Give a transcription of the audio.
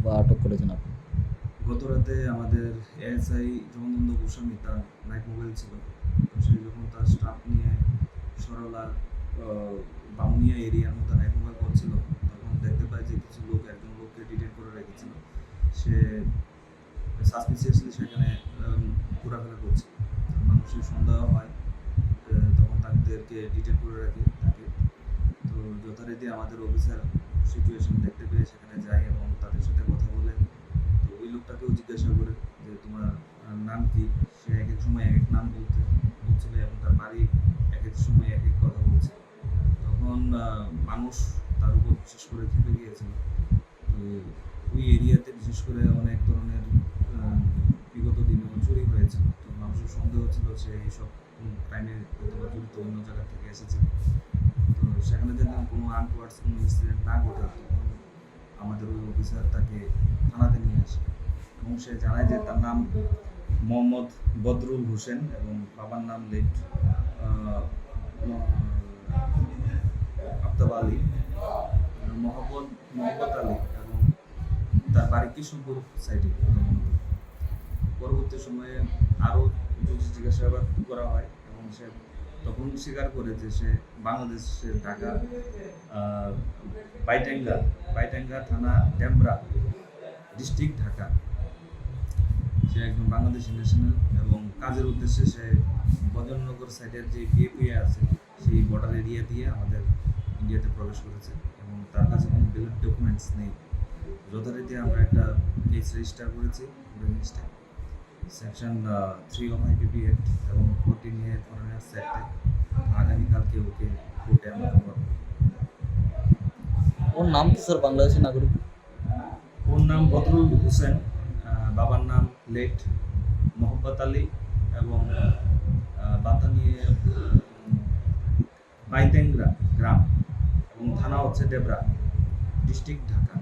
বা আটক করেছেন আপনি? গত রাতে আমাদের এএসআই জগনন্দ গোস্বামী তার নাইট মোবাইল ছিল। তো সে যখন তার স্টাফ নিয়ে সরলা বামুনিয়া এরিয়ার মধ্যে নাইট মোবাইল করছিল, তখন দেখতে পায় যে কিছু লোক একজন লোককে ডিটেন করে রেখেছিল। সে সাসপিসিয়াসলি সেখানে ঘোরাফেরা করছিল। মানুষের সন্দেহ হয়, তখন তাদেরকে ডিটেন করে রাখে তাকে। তো যথারীতি আমাদের অফিসার সিচুয়েশন দেখতে পেয়ে সেখানে যায় এবং তাদের সাথে কথা বলে। তো ওই লোকটাকেও জিজ্ঞাসা করে যে তোমার নাম কি। সে এক এক সময় এক এক নাম বলছিল এবং তার বাড়ি এক এক সময় এক এক কথা বলছে। তখন মানুষ তার উপর বিশেষ করে খেপে গিয়েছিল। তো ওই এরিয়াতে বিশেষ করে অনেক ধরনের বিগত দিনেও চুরি হয়েছিল। তো মানুষের সন্দেহ ছিল সে এইসব ক্রাইমে হয়তো বা জড়িত অন্য জায়গা থেকে এসেছে। তো সেখানে যদি কোনো আনওয়ার্ডস কোনো ইনসিডেন্ট না ঘটে, তখন আমাদের ওই অফিসার তাকে থানাতে নিয়ে আসে এবং সে জানায় যে তার নাম মোহাম্মদ বদরুল হোসেন এবং বাবার নাম লেট আফতাব আলী, মোহাম্মদ মোহাম্মদ আলী, এবং তার বাড়ি কৃষ্ণপুর সাইডে। পরবর্তী সময়ে আরও জিজ্ঞাসাবাদ করা হয় এবং সে তখন স্বীকার করে যে সে বাংলাদেশের ঢাকা বাইটাঙ্গা বাইটাঙ্গা থানা ডেমরা ডিস্ট্রিক্ট ঢাকা। সে একজন বাংলাদেশি ন্যাশনাল এবং কাজের উদ্দেশ্যে সে বজননগর সাইডের যে বিএপিএ আছে সেই বর্ডার এরিয়া দিয়ে আমাদের ইন্ডিয়াতে প্রবেশ করেছে এবং তার কাছে কোনো ভ্যালিড ডকুমেন্টস নেই। যথারীতি আমরা একটা কেস রেজিস্টার করেছি এগেইনস্টে সেকশন 3 অফ আইপিপি অ্যাক্ট এবং 14 এ ফরেনার্স অ্যাক্টে। আগামীকালকে ওকে কোর্টে আমরা করবো। ওর নাম কি স্যার, বাংলাদেশি নাগরিক? ওর নাম বদরুল হোসেন, বাবার নাম লেট মোহাম্মদ আলী এবং বাতানিয়ে বাইতেংরা গ্রাম এবং থানা হচ্ছে ডেবরা ডিস্ট্রিক্ট ঢাকা।